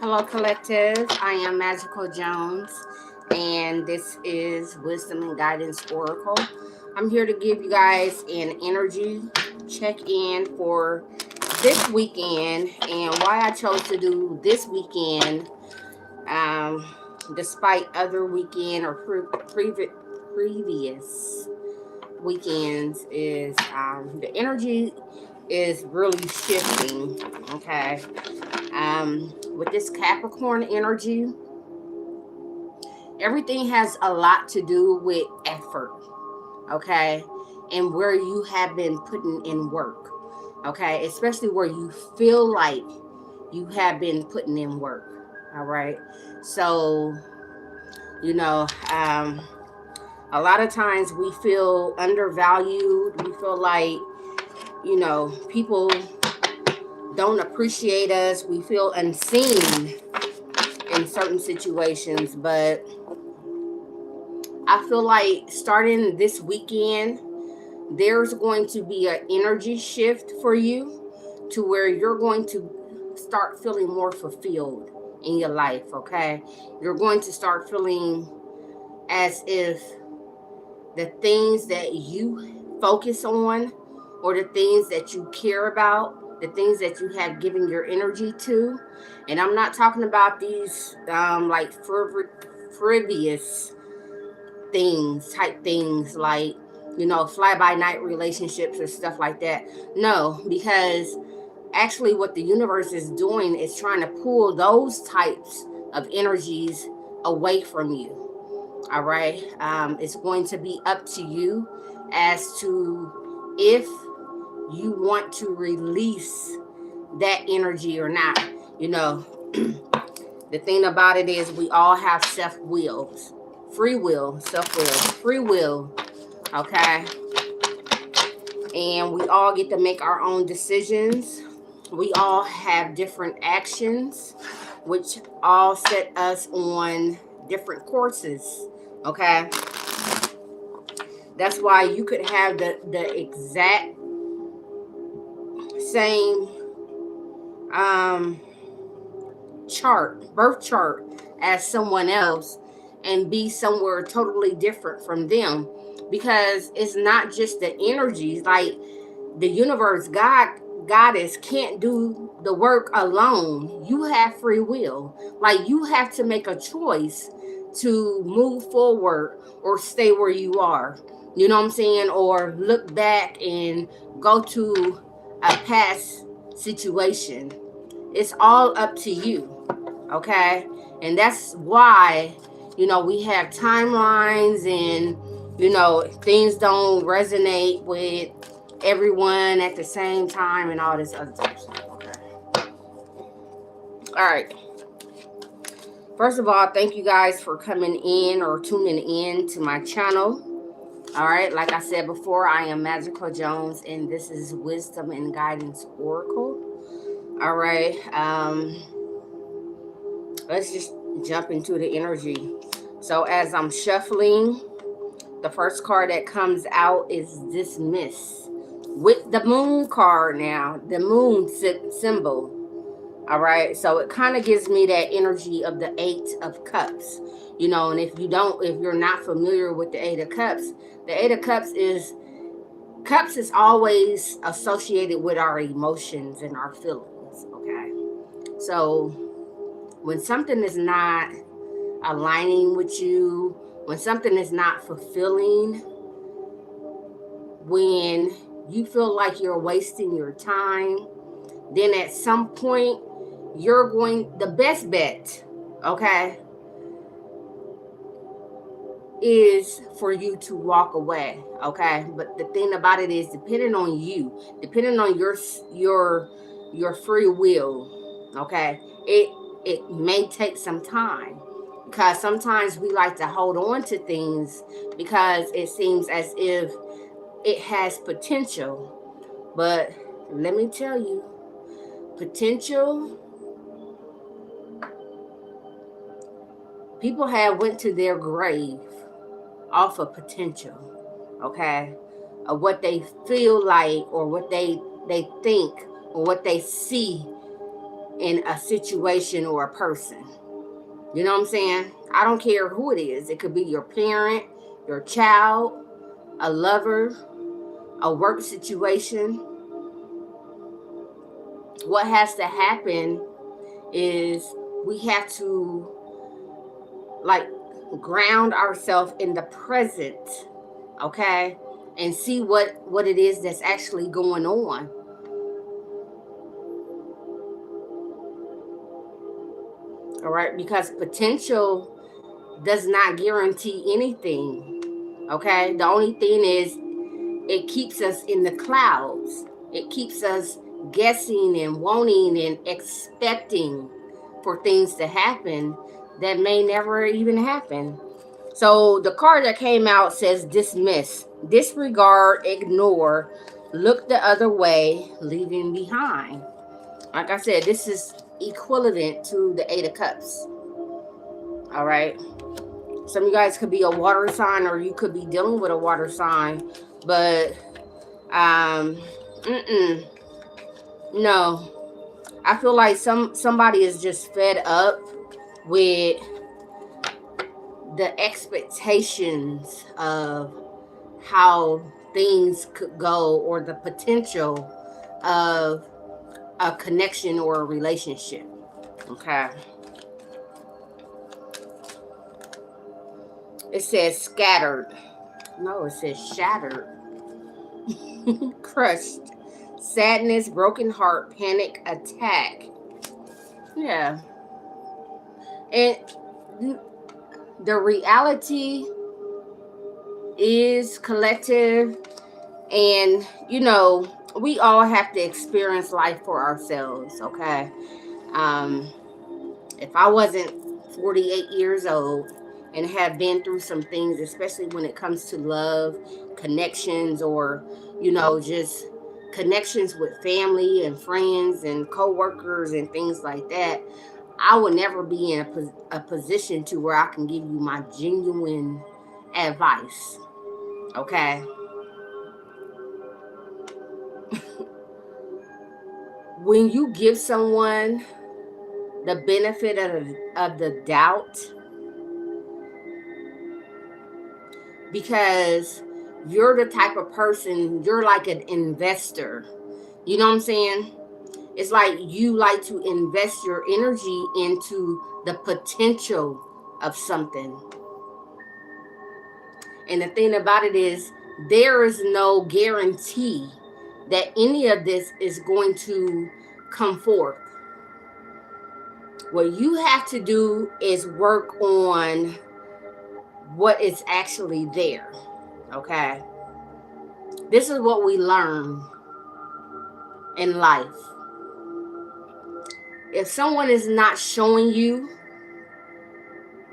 Hello, collective. I am Magical Jones, and this is Wisdom and Guidance Oracle. I'm here to give you guys an energy check in for this weekend and why I chose to do this weekend, um, despite other weekend or previous weekends, is the energy is really shifting. Okay. With this Capricorn energy, everything has a lot to do with effort, okay, and where you have been putting in work, okay, especially where you feel like you have been putting in work. All right, so you know, a lot of times we feel undervalued. We feel like people don't appreciate us. We feel unseen in certain situations, but I feel like starting this weekend, there's going to be an energy shift for you to where you're going to start feeling more fulfilled in your life, okay? You're going to start feeling as if the things that you focus on or the things that you care about, the things that you have given your energy to, and I'm not talking about these like frivolous things like fly by night relationships or stuff like that. No, because actually what the universe is doing is trying to pull those types of energies away from you. All right, it's going to be up to you as to if you want to release that energy or not. you know the thing about it is we all have free will, okay? And we all get to make our own decisions. We all have different actions, which all set us on different courses, okay? That's why you could have the exact same birth chart as someone else and be somewhere totally different from them, because it's not just the energies. Like the universe, goddess can't do the work alone. You have free will. Like you have to make a choice to move forward or stay where you are. You know what I'm saying? Or look back and go to a past situation. It's all up to you, okay? And that's why we have timelines, and things don't resonate with everyone at the same time and all this other type of stuff. Okay, all right, first of all, thank you guys for coming in or tuning in to my channel. All right, like I said before, I am Magical Jones, and this is Wisdom and Guidance Oracle. All right, let's just jump into the energy. So as I'm shuffling, the first card that comes out is Dismiss, with the moon card now, the moon symbol. All right, so it kind of gives me that energy of the Eight of Cups. And if you're not familiar with the Eight of Cups, the Eight of Cups is always associated with our emotions and our feelings. Okay, so when something is not aligning with you, when something is not fulfilling, when you feel like you're wasting your time, then at some point the best bet, okay, is for you to walk away, okay? But the thing about it is, depending on your free will, okay, it may take some time, because sometimes we like to hold on to things because it seems as if it has potential. But let me tell you, potential, people have went to their grave off of potential, okay, of what they feel like or what they think or what they see in a situation or a person. You know what I'm saying? I don't care who it is. It could be your parent, your child, a lover, a work situation. What has to happen is we have to like ground ourselves in the present, okay, and see what it is that's actually going on. All right, because potential does not guarantee anything. Okay, the only thing is it keeps us in the clouds. It keeps us guessing and wanting and expecting for things to happen that may never even happen. So the card that came out says dismiss, disregard, ignore, look the other way, leaving behind. Like I said, this is equivalent to the Eight of Cups. All right. Some of you guys could be a water sign, or you could be dealing with a water sign, but um, no. I feel like somebody is just fed up with the expectations of how things could go, or the potential of a connection or a relationship. Okay. It says scattered. No, it says shattered. Crushed. Sadness, broken heart, panic, attack. Yeah. And the reality is collective, and we all have to experience life for ourselves. Okay. If I wasn't 48 years old and have been through some things, especially when it comes to love, connections, or just connections with family and friends and co-workers and things like that, I would never be in a position to where I can give you my genuine advice. Okay. When you give someone the benefit of the doubt, because you're the type of person, you're like an investor. You know what I'm saying? It's like you like to invest your energy into the potential of something. And the thing about it is, there is no guarantee that any of this is going to come forth. What you have to do is work on what is actually there. Okay? This is what we learn in life. If someone is not showing you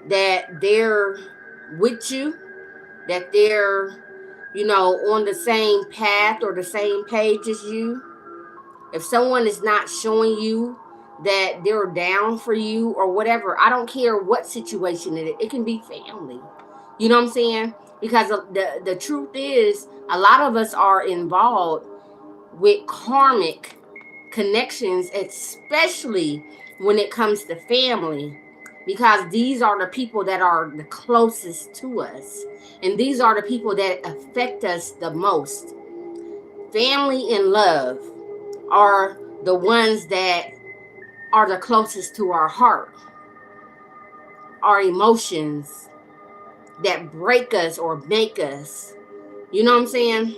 that they're with you, that they're, on the same path or the same page as you, if someone is not showing you that they're down for you or whatever, I don't care what situation it is. It can be family. You know what I'm saying? Because the truth is, a lot of us are involved with karmic connections, especially when it comes to family, because these are the people that are the closest to us, and these are the people that affect us the most. Family and love are the ones that are the closest to our heart, our emotions that break us or make us. You know what I'm saying?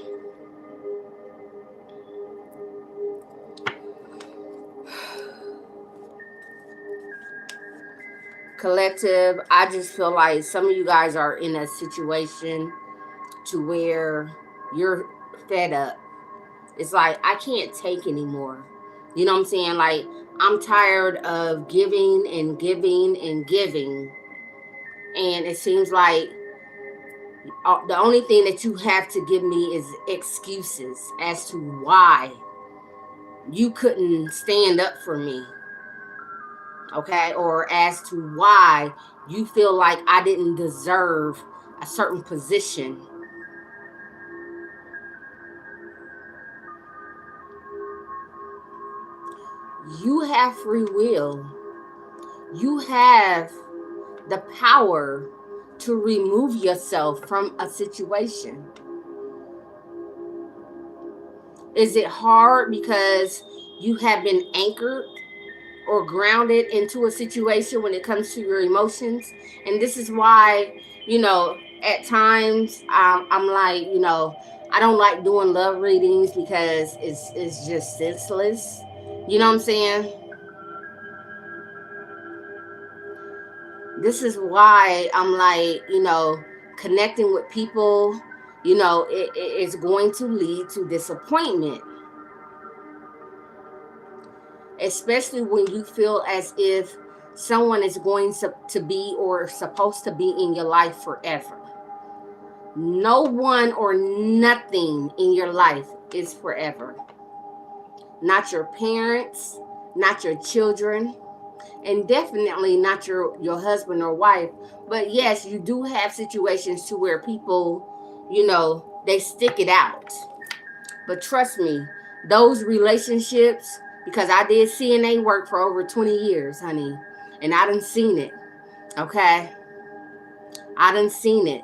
Collective, I just feel like some of you guys are in a situation to where you're fed up. It's like, I can't take anymore. You know what I'm saying? Like, I'm tired of giving and giving and giving. And it seems like the only thing that you have to give me is excuses as to why you couldn't stand up for me. Okay? Or as to why you feel like I didn't deserve a certain position. You have free will. You have the power to remove yourself from a situation. Is it hard because you have been anchored or grounded into a situation when it comes to your emotions? And this is why, at times I'm like, I don't like doing love readings because it's just senseless. You know what I'm saying? This is why I'm like, connecting with people, it's going to lead to disappointment, especially when you feel as if someone is going to be or supposed to be in your life forever. No one or nothing in your life is forever. Not your parents, not your children, and definitely not your husband or wife. But yes, you do have situations to where people, they stick it out. But trust me, those relationships, because I did CNA work for over 20 years, honey, and I done seen it. Okay, I done seen it.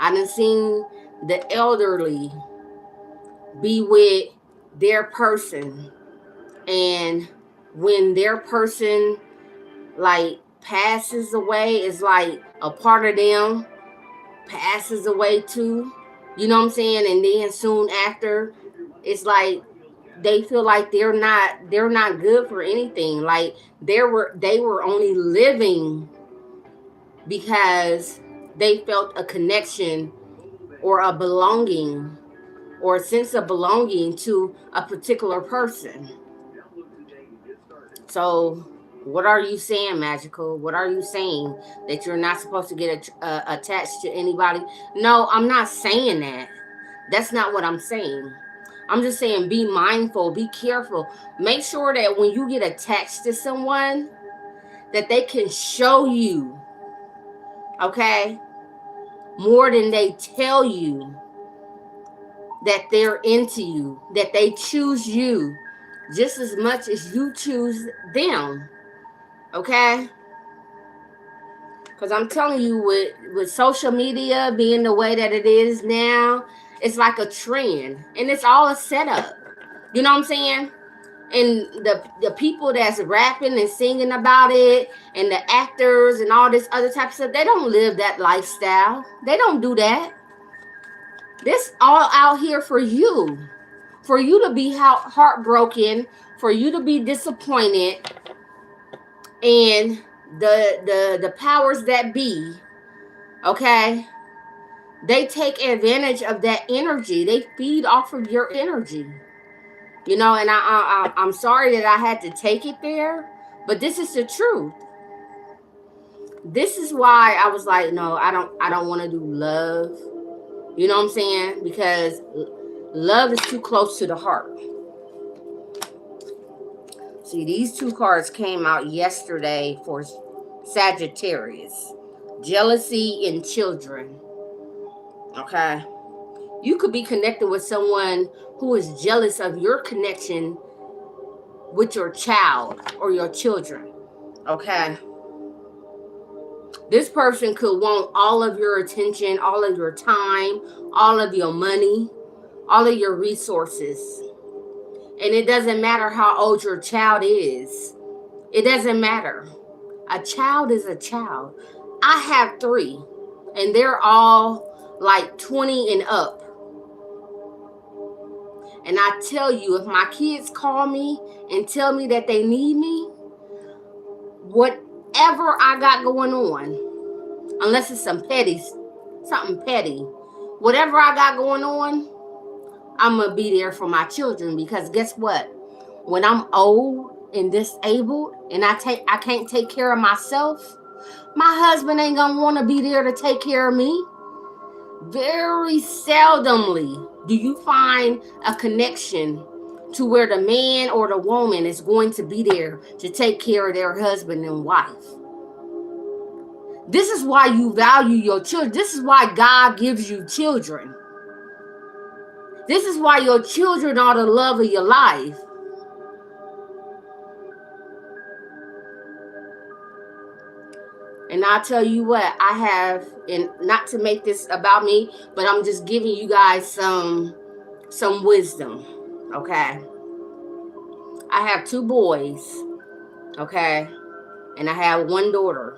I done seen the elderly be with their person, and when their person like passes away, it's like a part of them passes away too. You know what I'm saying? And then soon after, it's like they feel like they're not good for anything. Like they were only living because they felt a connection or a belonging or a sense of belonging to a particular person. So, what are you saying, Magical? What are you saying? That you're not supposed to get attached to anybody? No, I'm not saying that. That's not what I'm saying. I'm just saying be mindful, be careful. Make sure that when you get attached to someone, that they can show you, okay, more than they tell you that they're into you, that they choose you just as much as you choose them. Okay? Because I'm telling you, with social media being the way that it is now, it's like a trend. And it's all a setup. You know what I'm saying? And the people that's rapping and singing about it, and the actors and all this other type of stuff, they don't live that lifestyle. They don't do that. This all out here for you. For you to be heartbroken, for you to be disappointed, and the powers that be, okay, they take advantage of that energy. They feed off of your energy. And I'm sorry that I had to take it there, but this is the truth. This is why I was like, no, I don't want to do love. You know what I'm saying? Because love is too close to the heart. See, these two cards came out yesterday for Sagittarius. Jealousy in children. Okay? You could be connected with someone who is jealous of your connection with your child or your children. Okay? This person could want all of your attention, all of your time, all of your money, all of your resources. And it doesn't matter how old your child is. It doesn't matter. A child is a child. I have 3, and they're all like 20 and up. And I tell you, if my kids call me and tell me that they need me, whatever I got going on, unless it's something petty, whatever I got going on, I'm going to be there for my children. Because guess what? When I'm old and disabled and I can't take care of myself, my husband ain't going to want to be there to take care of me. Very seldomly do you find a connection to where the man or the woman is going to be there to take care of their husband and wife. This is why you value your children. This is why God gives you children. This is why your children are the love of your life. And I'll tell you what, I have, and not to make this about me, but I'm just giving you guys some wisdom. Okay. I have 2 boys, okay, and I have 1 daughter.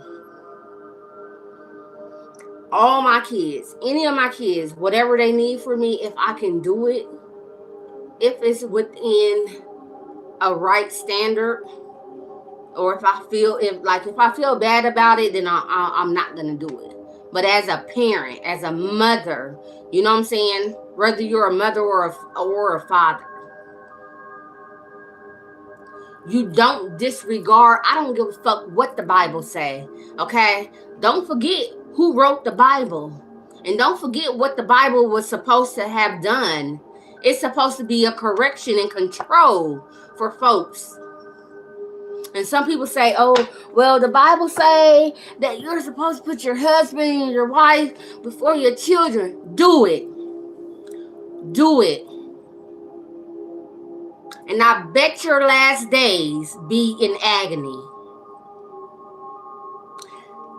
All my kids, any of my kids, whatever they need for me, if I can do it, if it's within a right standard, or if I feel bad about it, then I'm not gonna do it. But as a parent, as a mother, you know what I'm saying? Whether you're a mother or a father, you don't disregard. I don't give a fuck what the Bible say. Okay, don't forget who wrote the Bible, and don't forget what the Bible was supposed to have done. It's supposed to be a correction and control for folks. And some people say, oh, well, the Bible say that you're supposed to put your husband and your wife before your children. Do it. Do it. And I bet your last days be in agony.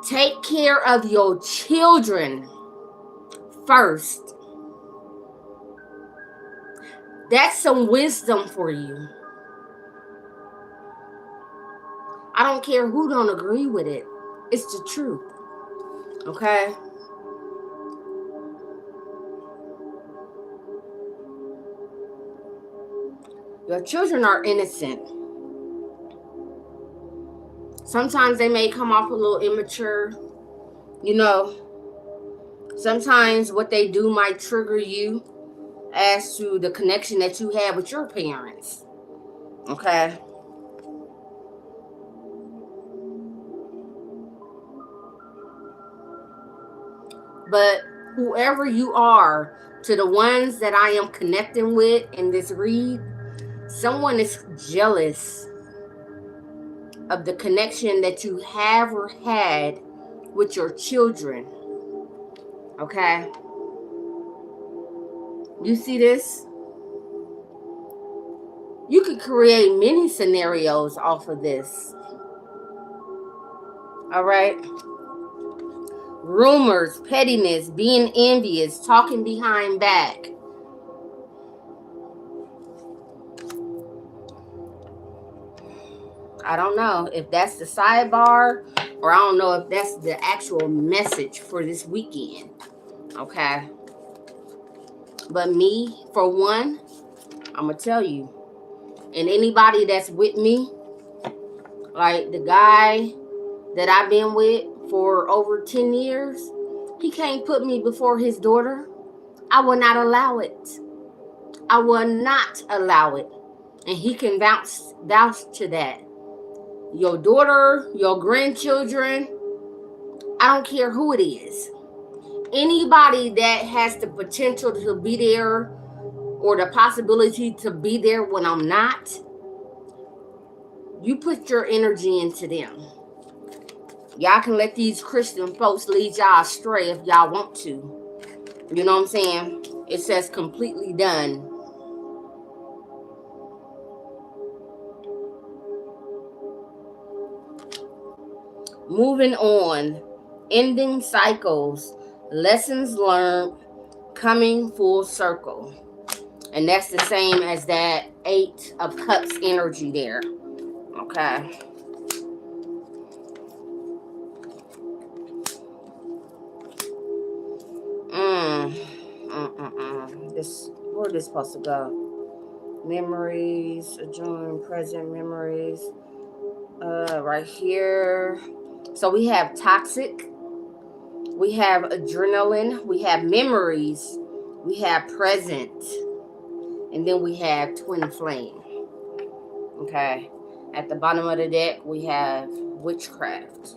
Take care of your children first. That's some wisdom for you. I don't care who don't agree with it. It's the truth. Okay? Your children are innocent. Sometimes they may come off a little immature. You know, sometimes what they do might trigger you as to the connection that you have with your parents. Okay? But whoever you are, to the ones that I am connecting with in this read, someone is jealous of the connection that you have or had with your children. Okay? You see this? You could create many scenarios off of this. All right? Rumors, pettiness, being envious, talking behind back. I don't know if that's the sidebar, or I don't know if that's the actual message for this weekend. Okay? But me, for one, I'm going to tell you, and anybody that's with me, like the guy that I've been with for over 10 years, he can't put me before his daughter. I will not allow it. I will not allow it. And he can vouch to that. Your daughter, your grandchildren, I don't care who it is. Anybody that has the potential to be there or the possibility to be there when I'm not, you put your energy into them. Y'all can let these Christian folks lead y'all astray if y'all want to. You know what I'm saying? It says completely done. Moving on. Ending cycles. Lessons learned. Coming full circle. And that's the same as that 8 of Cups energy there. Okay. Where this supposed to go? Memories, adjourn, present memories. Right here. So we have toxic. We have adrenaline. We have memories. We have present. And then we have twin flame. Okay. At the bottom of the deck, we have witchcraft.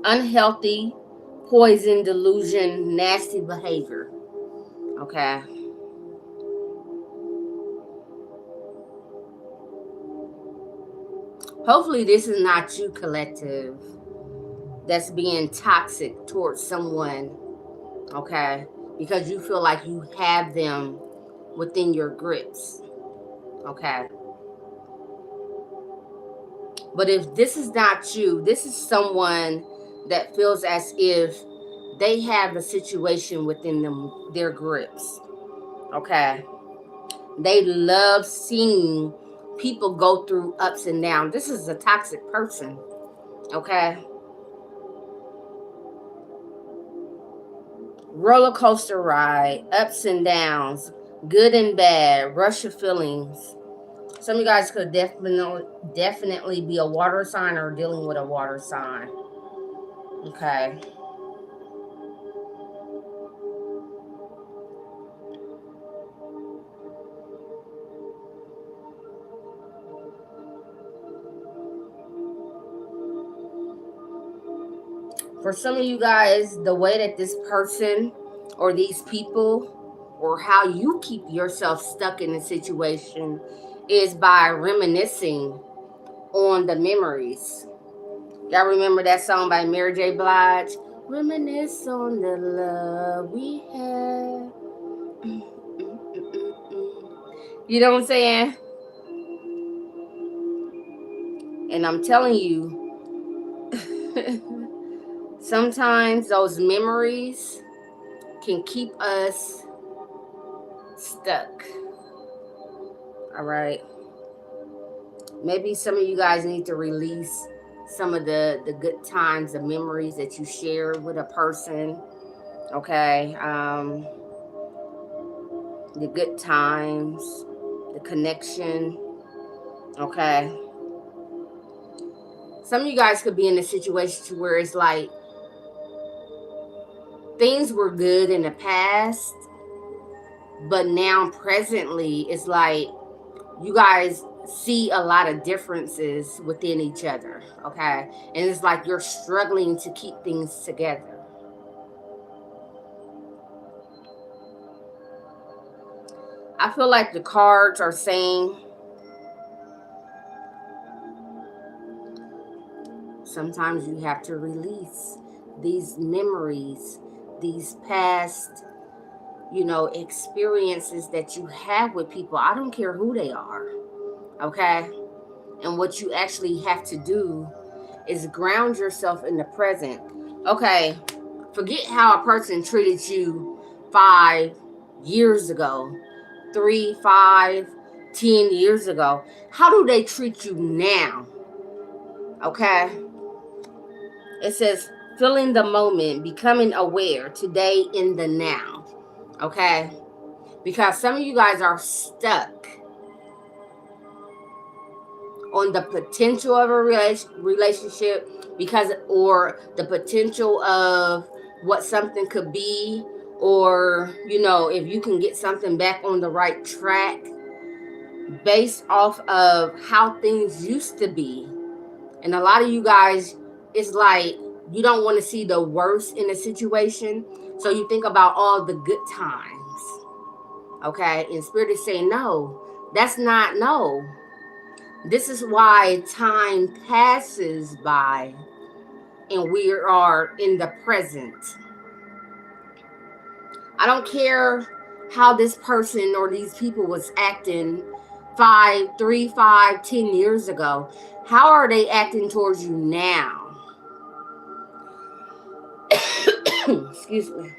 Unhealthy, poison, delusion, nasty behavior. Okay. Hopefully this is not you, collective, that's being toxic towards someone. Okay. Because you feel like you have them within your grips. Okay. But if this is not you, this is someone that feels as if they have a situation within their grips. Okay. They love seeing people go through ups and downs. This is a toxic person. Okay. Roller coaster ride, ups and downs, good and bad, rush of feelings. Some of you guys could definitely be a water sign or dealing with a water sign. Okay. For some of you guys, the way that this person or these people or how you keep yourself stuck in a situation is by reminiscing on the memories. Y'all remember that song by Mary J. Blige? Reminisce on the love we had. You know what I'm saying? And I'm telling you, sometimes those memories can keep us stuck. All right. Maybe some of you guys need to release some of the good times, the memories that you shared with a person. Okay. The good times, the connection. Okay. Some of you guys could be in a situation where it's like things were good in the past, but now presently it's like you guys see a lot of differences within each other. Okay. And it's like you're struggling to keep things together. I feel like the cards are saying sometimes you have to release these memories, these past, experiences that you have with people. I don't care who they are. Okay. And what you actually have to do is ground yourself in the present. Okay. Forget how a person treated you 5 years ago, 3, 5, 10 years ago. How do they treat you now? Okay. It says, feeling the moment, becoming aware today in the now. Okay. Because some of you guys are stuck on the potential of a relationship or the potential of what something could be, or if you can get something back on the right track based off of how things used to be. And a lot of you guys, it's like you don't want to see the worst in a situation, so you think about all the good times. Okay. And Spirit is saying no, that's not no. This is why time passes by and we are in the present. I don't care how this person or these people was acting 3, 5, 10 years ago. How are they acting towards you now? Excuse me.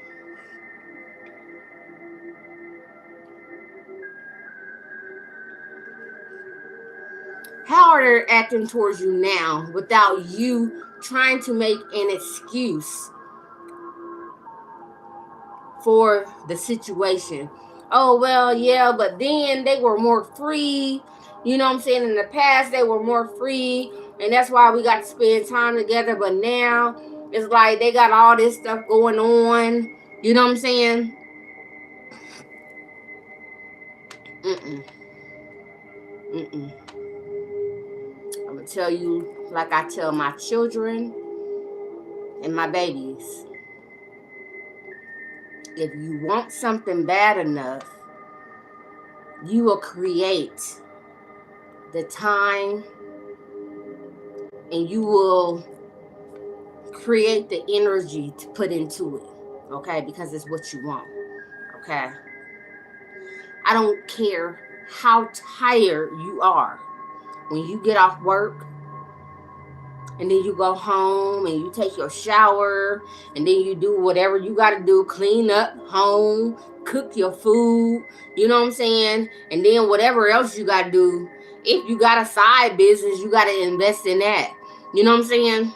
How are they acting towards you now without you trying to make an excuse for the situation? Oh, well, yeah, but then they were more free. You know what I'm saying? In the past, they were more free, and that's why we got to spend time together. But now, it's like they got all this stuff going on. You know what I'm saying? Mm-mm. Mm-mm. I'm going to tell you like I tell my children and my babies. If you want something bad enough, you will create the time and you will create the energy to put into it. Okay? Because it's what you want. Okay? I don't care how tired you are. When you get off work, and then you go home and you take your shower, and then you do whatever you got to do, clean up home, cook your food, you know what I'm saying? And then whatever else you got to do, if you got a side business, you got to invest in that, you know what I'm saying?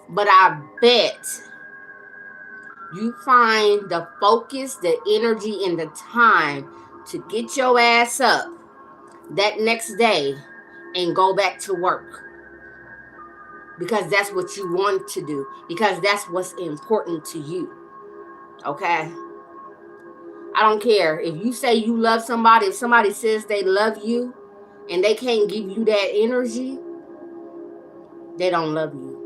But I bet you find the focus, the energy, and the time to get your ass up that next day and go back to work, because that's what you want to do, because that's what's important to you. Okay? I don't care if you say you love somebody. If somebody says they love you and they can't give you that energy, they don't love you.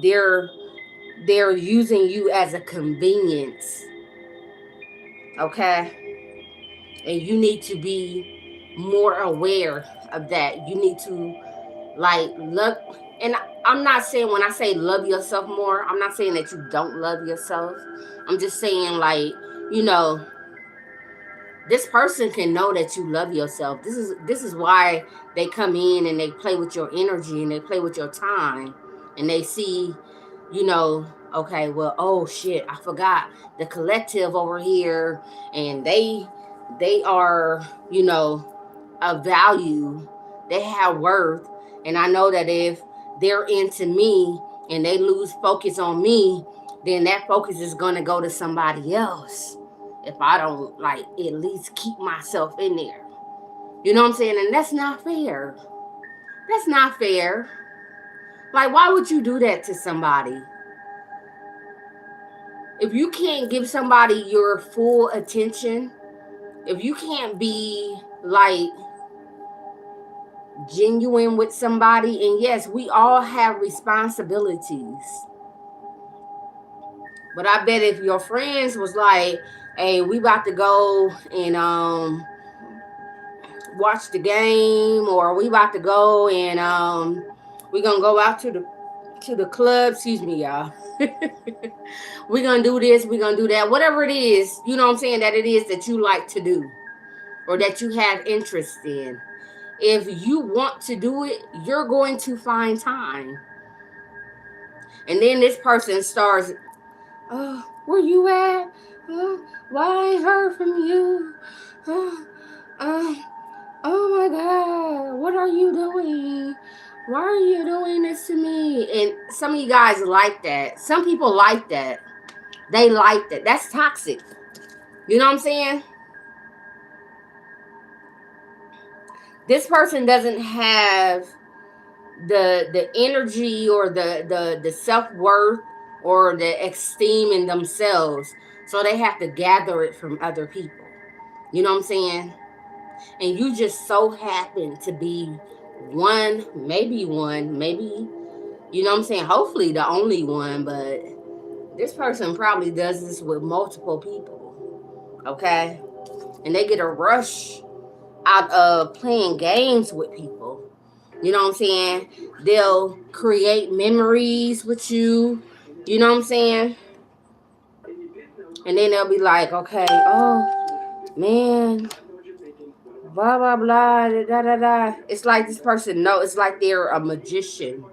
They're using you as a convenience. Okay? And you need to be more aware of that. You need to like love. And I'm not saying, when I say love yourself more, I'm not saying that you don't love yourself. I'm just saying, like, you know, this person can know that you love yourself. This is why they come in and they play with your energy and they play with your time, and they see, you know, okay, well, oh shit, I forgot the collective over here, and they are, you know, of value. They have worth, and I know that if they're into me and they lose focus on me, then that focus is gonna go to somebody else if I don't, like, at least keep myself in there. You know what I'm saying? And that's not fair. That's not fair. Like, why would you do that to somebody? If you can't give somebody your full attention, if you can't be like genuine with somebody, and yes, we all have responsibilities. But I bet if your friends was like, hey, we about to go and watch the game, or we about to go and we gonna go out to the club, excuse me, y'all. We gonna do this, we gonna do that, whatever it is, you know what I'm saying, that it is that you like to do or that you have interest in. If you want to do it, you're going to find time. And then this person starts, oh, where you at? Why I ain't heard from you? Uh, oh my God, what are you doing? Why are you doing this to me? And some of you guys like that. Some people like that. They like that. That's toxic. You know what I'm saying? This person doesn't have the energy or the self-worth or the esteem in themselves, so they have to gather it from other people. You know what I'm saying? And you just so happen to be one, maybe, you know what I'm saying, hopefully the only one, but this person probably does this with multiple people. Okay? And they get a rush out of playing games with people. You know what I'm saying? They'll create memories with you. You know what I'm saying? And then they'll be like, okay, oh man, blah blah blah, da da da. It's like this person, no, it's like they're a magician.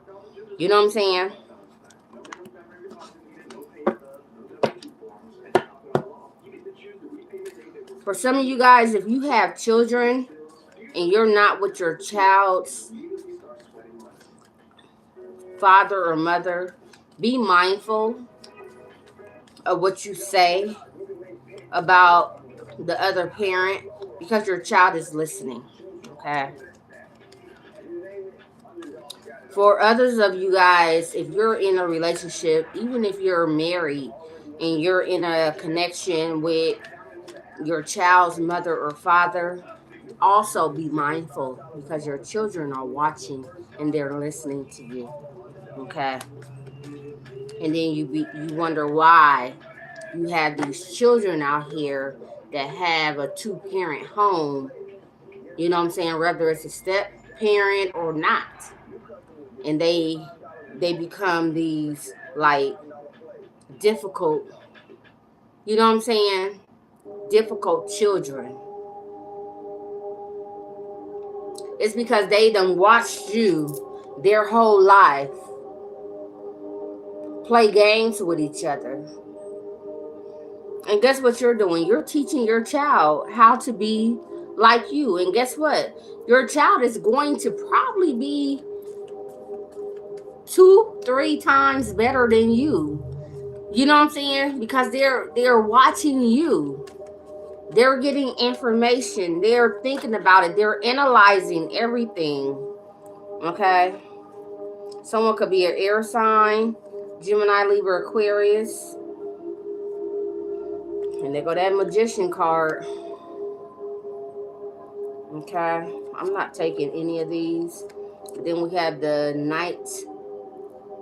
You know what I'm saying? For some of you guys, if you have children and you're not with your child's father or mother, be mindful of what you say about the other parent, because your child is listening. Okay? For others of you guys, if you're in a relationship, even if you're married and you're in a connection with your child's mother or father, also be mindful, because your children are watching and they're listening to you. Okay? And then you wonder why you have these children out here that have a two-parent home, you know what I'm saying, whether it's a step parent or not. And they become these like difficult, you know what I'm saying, difficult children. It's because they done watched you their whole life play games with each other. And guess what you're doing? You're teaching your child how to be like you. And guess what? Your child is going to probably be 2-3 times better than you. You know what I'm saying? Because they're watching you. They're getting information. They're thinking about it. They're analyzing everything. Okay? Someone could be an air sign, Gemini, Libra, Aquarius. And there go that magician card. Okay? I'm not taking any of these. Then we have the Knight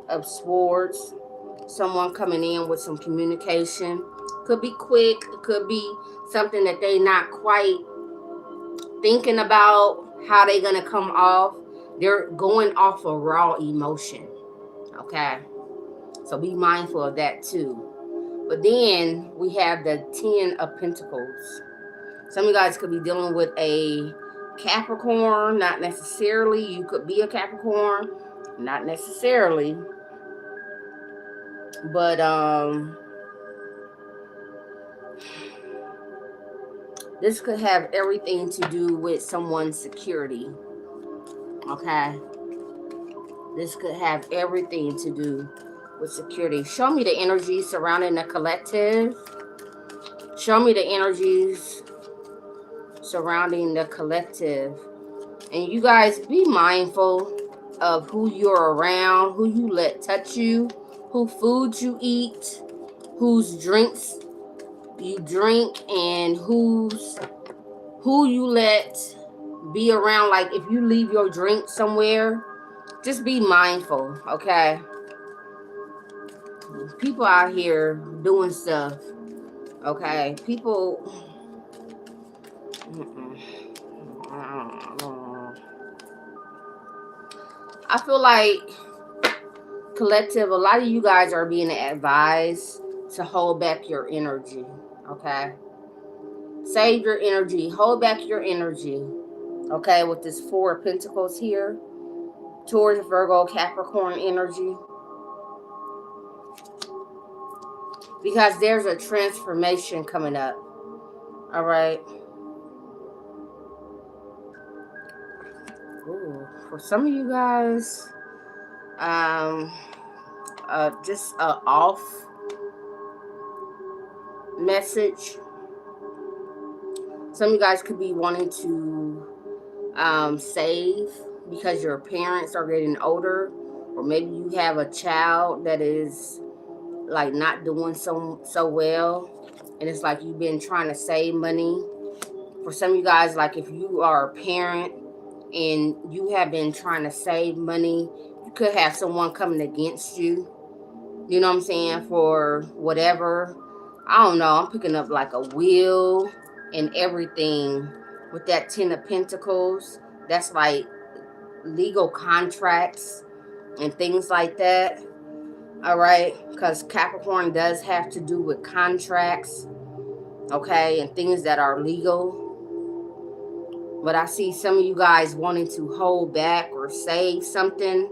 of Swords. Someone coming in with some communication. Could be quick. It could be something that they not quite thinking about how they gonna come off. They're going off of raw emotion. Okay? So be mindful of that too. But then we have the 10 of Pentacles. Some of you guys could be dealing with a Capricorn, not necessarily. You could be a Capricorn, not necessarily. But this could have everything to do with someone's security. Okay? This could have everything to do with security. Show me the energy surrounding the collective. Show me the energies surrounding the collective. And you guys be mindful of who you're around, who you let touch you, who food you eat, whose drinks you drink, and who you let be around. Like if you leave your drink somewhere, just be mindful, okay? People out here doing stuff, okay? People, I feel like collective, a lot of you guys are being advised to hold back your energy, okay? Save your energy, hold back your energy, okay? With this 4 of Pentacles here, Taurus, Virgo, Capricorn energy. Because there's a transformation coming up, all right? Ooh, for some of you guys, just a off message. Some of you guys could be wanting to save because your parents are getting older, or maybe you have a child that is like not doing so well, and it's like you've been trying to save money. For some of you guys, like if you are a parent and you have been trying to save money, you could have someone coming against you. You know what I'm saying? For whatever. I don't know. I'm picking up like a will and everything with that 10 of Pentacles. That's like legal contracts and things like that. All right? Because Capricorn does have to do with contracts, okay, and things that are legal. But I see some of you guys wanting to hold back or save something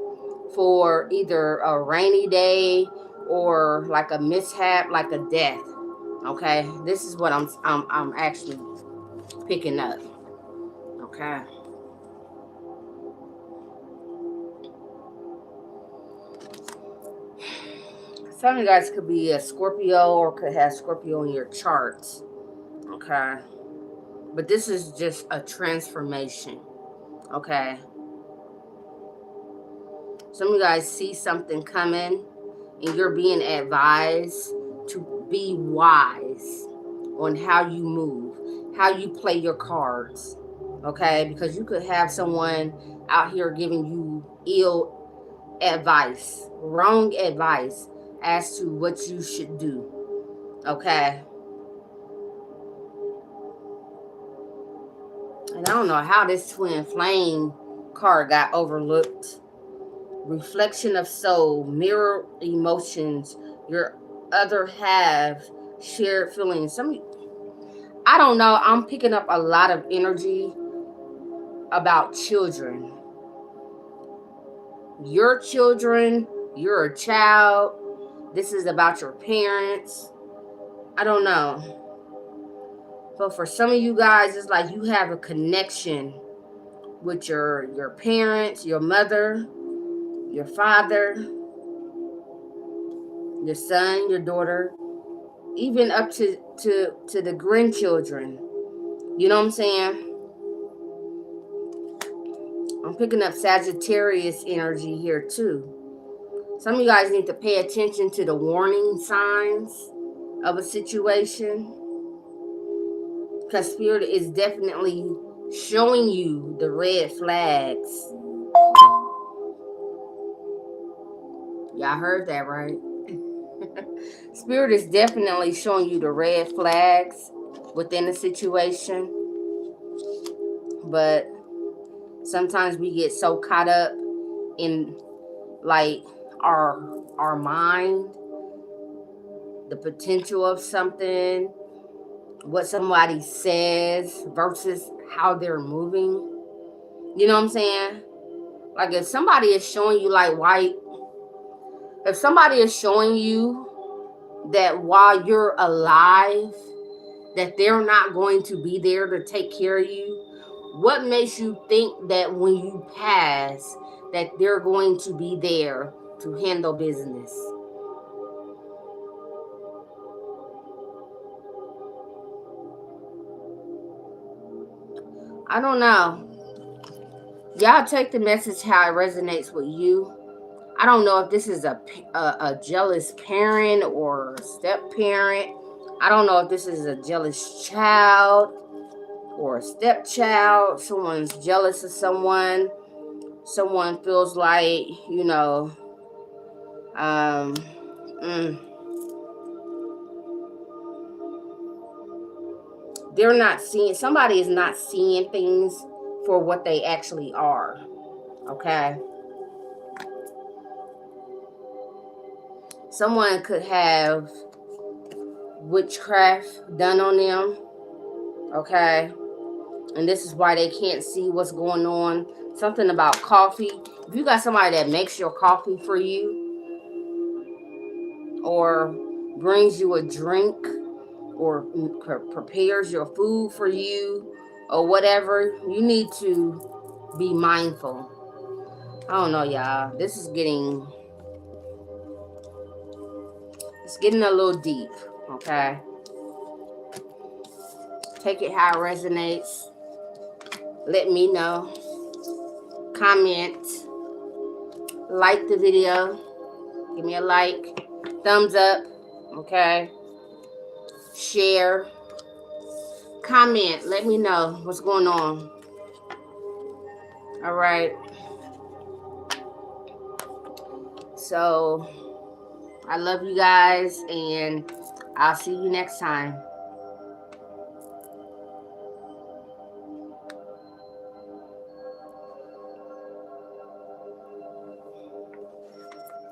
for either a rainy day or like a mishap, like a death. Okay, this is what I'm actually picking up. Okay. Some of you guys could be a Scorpio or could have Scorpio in your charts. Okay. But this is just a transformation. Okay. Some of you guys see something coming and you're being advised to be wise on how you move, how you play your cards. Okay? Because you could have someone out here giving you ill advice, wrong advice as to what you should do. Okay? And I don't know how this twin flame card got overlooked. Reflection of soul, mirror emotions, your other half, shared feelings. I don't know. I'm picking up a lot of energy about children. Your children, you're a child. This is about your parents. I don't know. But for some of you guys, it's like you have a connection with your parents, your mother, your father, your son, your daughter, even up to the grandchildren. You know what I'm saying? I'm picking up Sagittarius energy here too. Some of you guys need to pay attention to the warning signs of a situation, because Spirit is definitely showing you the red flags. Y'all heard that, right? Spirit is definitely showing you the red flags within a situation. But sometimes we get so caught up in like our mind, the potential of something, what somebody says versus how they're moving. You know what I'm saying? Like if somebody is showing you if somebody is showing you that while you're alive, that they're not going to be there to take care of you, what makes you think that when you pass, that they're going to be there to handle business? I don't know. Y'all take the message how it resonates with you. I don't know if this is a jealous parent or step parent. I don't know if this is a jealous child or a stepchild. Someone's jealous of someone. Someone feels like, um, they're not seeing, somebody is not seeing things for what they actually are. Okay. Someone could have witchcraft done on them. Okay. And this is why they can't see what's going on. Something about coffee. If you got somebody that makes your coffee for you or brings you a drink or prepares your food for you or whatever, you need to be mindful. I don't know, y'all. This is getting a little deep, okay? Take it how it resonates. Let me know. Comment. Like the video. Give me a like. Thumbs up, okay? Share. Comment. Let me know what's going on. All right. So, I love you guys, and I'll see you next time.